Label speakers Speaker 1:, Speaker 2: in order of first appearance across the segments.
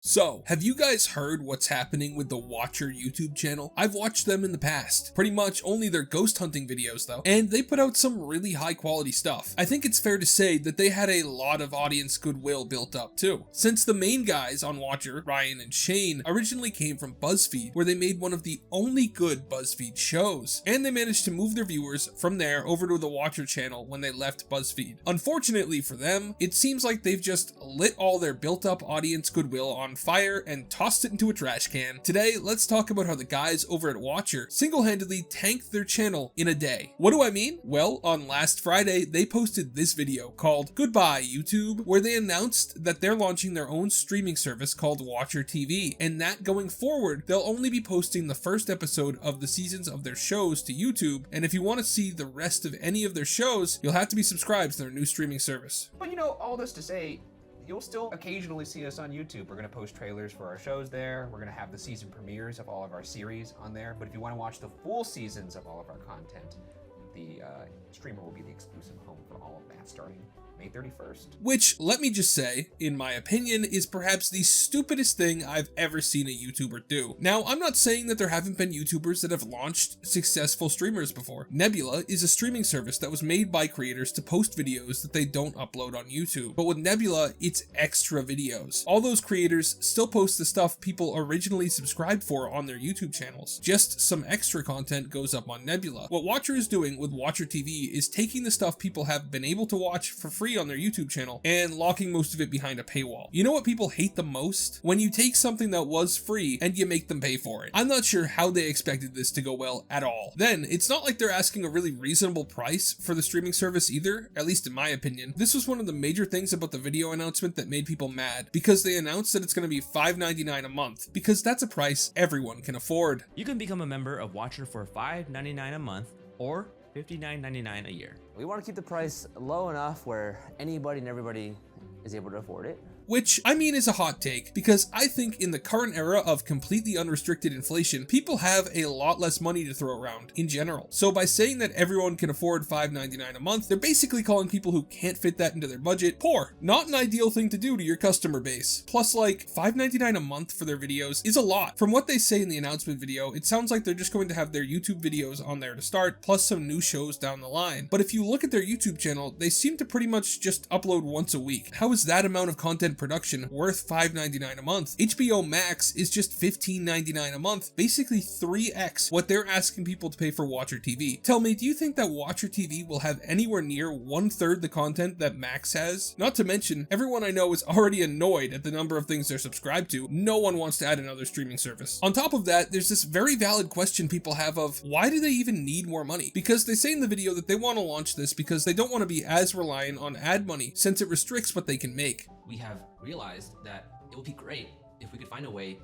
Speaker 1: So, have you guys heard what's happening with the Watcher YouTube channel? I've watched them in the past. Pretty much only their ghost hunting videos though, and they put out some really high quality stuff. I think it's fair to say that they had a lot of audience goodwill built up too, since the main guys on Watcher, Ryan and Shane, originally came from Buzzfeed, where they made one of the only good Buzzfeed shows, and they managed to move their viewers from there over to the Watcher channel when they left Buzzfeed. Unfortunately for them, it seems like they've just lit all their built up audience goodwill on fire and tossed it into a trash can. Today, let's talk about how the guys over at Watcher single-handedly tanked their channel in a day. What do I mean? Well, on last Friday, they posted this video called Goodbye YouTube, where they announced that they're launching their own streaming service called WatcherTV, and that going forward, they'll only be posting the first episode of the seasons of their shows to YouTube, and if you want to see the rest of any of their shows, you'll have to be subscribed to their new streaming service.
Speaker 2: But you know, all this to say, you'll still occasionally see us on YouTube. We're gonna post trailers for our shows there. We're gonna have the season premieres of all of our series on there. But if you wanna watch the full seasons of all of our content, the streamer will be the exclusive home for all of that starting May 31st.
Speaker 1: Which, let me just say, in my opinion, is perhaps the stupidest thing I've ever seen a YouTuber do. Now, I'm not saying that there haven't been YouTubers that have launched successful streamers before. Nebula is a streaming service that was made by creators to post videos that they don't upload on YouTube. But with Nebula, it's extra videos. All those creators still post the stuff people originally subscribed for on their YouTube channels. Just some extra content goes up on Nebula. What Watcher is doing with WatcherTV is taking the stuff people have been able to watch for free on their YouTube channel and locking most of it behind a paywall. You know what people hate the most? When you take something that was free and you make them pay for it. I'm not sure how they expected this to go well at all. Then, it's not like they're asking a really reasonable price for the streaming service either, at least in my opinion. This was one of the major things about the video announcement that made people mad, because they announced that it's going to be $5.99 a month, because that's a price everyone can afford.
Speaker 3: You can become a member of Watcher for $5.99 a month or $59.99 a year.
Speaker 4: We want to keep the price low enough where anybody and everybody is able to afford it.
Speaker 1: Which, I mean, is a hot take, because I think in the current era of completely unrestricted inflation, people have a lot less money to throw around in general. So by saying that everyone can afford $5.99 a month, they're basically calling people who can't fit that into their budget poor. Not an ideal thing to do to your customer base. Plus, like, $5.99 a month for their videos is a lot. From what they say in the announcement video, it sounds like they're just going to have their YouTube videos on there to start, plus some new shows down the line. But if you look at their YouTube channel, they seem to pretty much just upload once a week. How is that amount of content production worth $5.99 a month? HBO Max is just $15.99 a month, basically 3x what they're asking people to pay for Watcher TV. Tell me, do you think that Watcher TV will have anywhere near 1/3 the content that Max has? Not to mention, everyone I know is already annoyed at the number of things they're subscribed to. No one wants to add another streaming service. On top of that, there's this very valid question people have of, why do they even need more money? Because they say in the video that they want to launch this because they don't want to be as reliant on ad money, since it restricts what they can make.
Speaker 5: We have realized that it would be great if we could find a way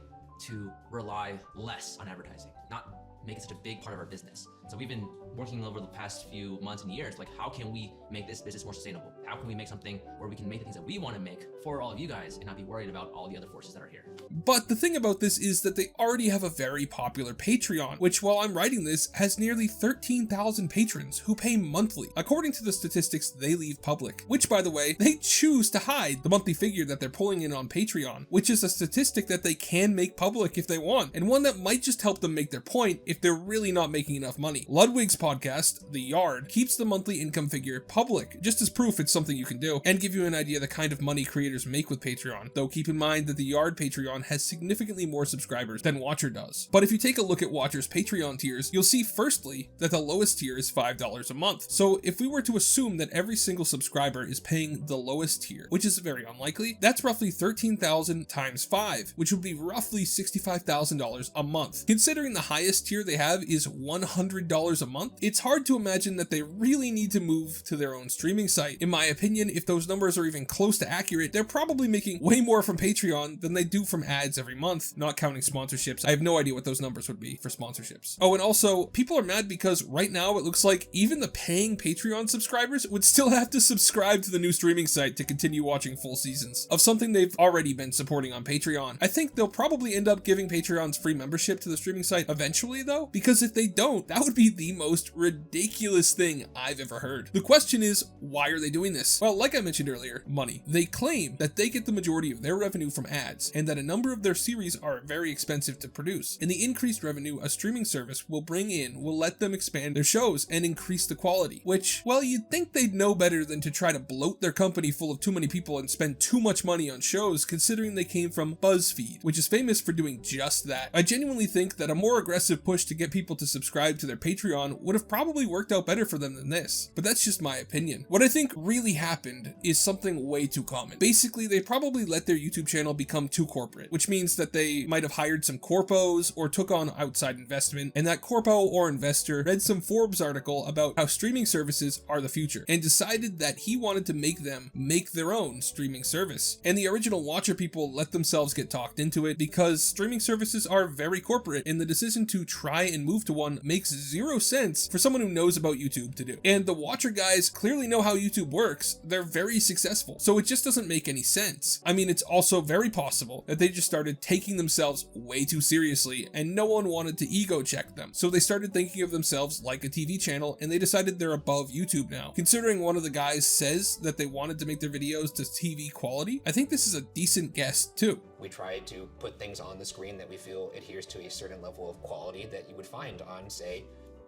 Speaker 5: to rely less on advertising, not make it such a big part of our business. So we've been working over the past few months and years, like, how can we make this business more sustainable? How can we make something where we can make the things that we want to make for all of you guys and not be worried about all the other forces that are here?
Speaker 1: But the thing about this is that they already have a very popular Patreon, which, while I'm writing this, has nearly 13,000 patrons who pay monthly, according to the statistics they leave public, which, by the way, they choose to hide the monthly figure that they're pulling in on Patreon, which is a statistic that they can make public if they want, and one that might just help them make their point if they're really not making enough money. Ludwig's podcast, The Yard, keeps the monthly income figure public, just as proof it's something you can do, and give you an idea of the kind of money creators make with Patreon, though keep in mind that The Yard Patreon has significantly more subscribers than Watcher does. But if you take a look at Watcher's Patreon tiers, you'll see firstly that the lowest tier is $5 a month. So if we were to assume that every single subscriber is paying the lowest tier, which is very unlikely, that's roughly 13,000 times 5, which would be roughly $65,000 a month. Considering the highest tier they have is $100 a month, it's hard to imagine that they really need to move to their own streaming site. In my opinion, if those numbers are even close to accurate, they're probably making way more from Patreon than they do from ads every month, not counting sponsorships. I have no idea what those numbers would be for sponsorships. Oh, and also, people are mad because right now it looks like even the paying Patreon subscribers would still have to subscribe to the new streaming site to continue watching full seasons of something they've already been supporting on Patreon. I think they'll probably end up giving Patreon's free membership to the streaming site eventually though, though? Because if they don't, that would be the most ridiculous thing I've ever heard. The question is, why are they doing this? Well, like I mentioned earlier, money. They claim that they get the majority of their revenue from ads, and that a number of their series are very expensive to produce. And the increased revenue a streaming service will bring in will let them expand their shows and increase the quality, which, well, you'd think they'd know better than to try to bloat their company full of too many people and spend too much money on shows, considering they came from Buzzfeed, which is famous for doing just that. I genuinely think that a more aggressive push to get people to subscribe to their Patreon would have probably worked out better for them than this, but that's just my opinion. What I think really happened is something way too common. Basically, they probably let their YouTube channel become too corporate, which means that they might have hired some corpos or took on outside investment, and that corpo or investor read some Forbes article about how streaming services are the future and decided that he wanted to make them make their own streaming service. And the original Watcher people let themselves get talked into it because streaming services are very corporate, and the decision to try and move to one makes zero sense for someone who knows about YouTube to do. And the Watcher guys clearly know how YouTube works. They're very successful, so it just doesn't make any sense. I mean, it's also very possible that they just started taking themselves way too seriously and no one wanted to ego check them, so they started thinking of themselves like a TV channel and they decided they're above YouTube now. Considering one of the guys says that they wanted to make their videos to TV quality, I think this is a decent guess too.
Speaker 2: We try to put things on the screen that we feel adheres to a certain level of quality that you would find on, say,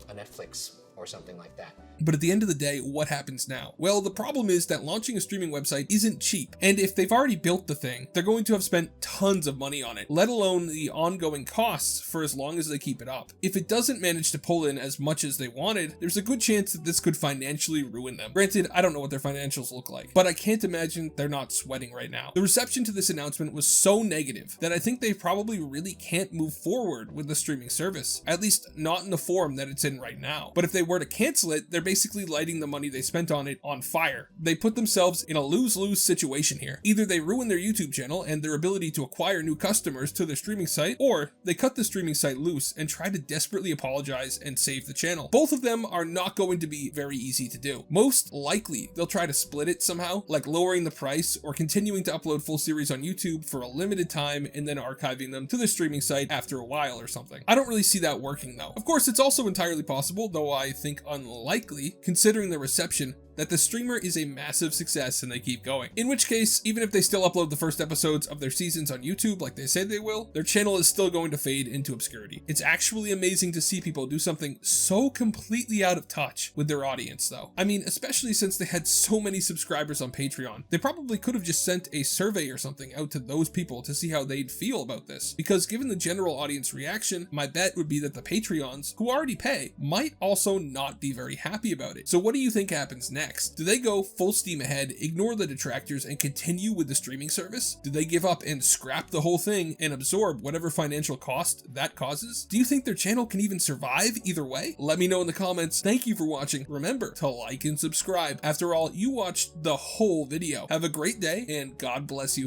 Speaker 2: a Netflix or something like that.
Speaker 1: But at the end of the day, what happens now? Well, the problem is that launching a streaming website isn't cheap, and if they've already built the thing, they're going to have spent tons of money on it, let alone the ongoing costs for as long as they keep it up. If it doesn't manage to pull in as much as they wanted, there's a good chance that this could financially ruin them. Granted, I don't know what their financials look like, but I can't imagine they're not sweating right now. The reception to this announcement was so negative that I think they probably really can't move forward with the streaming service, at least not in the form that it's in right now. But if they were to cancel it, they're basically lighting the money they spent on it on fire. They put themselves in a lose-lose situation here. Either they ruin their YouTube channel and their ability to acquire new customers to their streaming site, or they cut the streaming site loose and try to desperately apologize and save the channel. Both of them are not going to be very easy to do. Most likely, they'll try to split it somehow, like lowering the price or continuing to upload full series on YouTube for a limited time and then archiving them to the streaming site after a while or something. I don't really see that working though. Of course, it's also entirely possible, though I think unlikely, considering the reception, that the streamer is a massive success and they keep going. In which case, even if they still upload the first episodes of their seasons on YouTube like they say they will, their channel is still going to fade into obscurity. It's actually amazing to see people do something so completely out of touch with their audience though. I mean, especially since they had so many subscribers on Patreon. They probably could have just sent a survey or something out to those people to see how they'd feel about this. Because given the general audience reaction, my bet would be that the Patreons, who already pay, might also not be very happy about it. So what do you think happens next? Do they go full steam ahead, ignore the detractors, and continue with the streaming service? Do they give up and scrap the whole thing and absorb whatever financial cost that causes? Do you think their channel can even survive either way? Let me know in the comments. Thank you for watching. Remember to like and subscribe. After all, you watched the whole video. Have a great day and God bless you.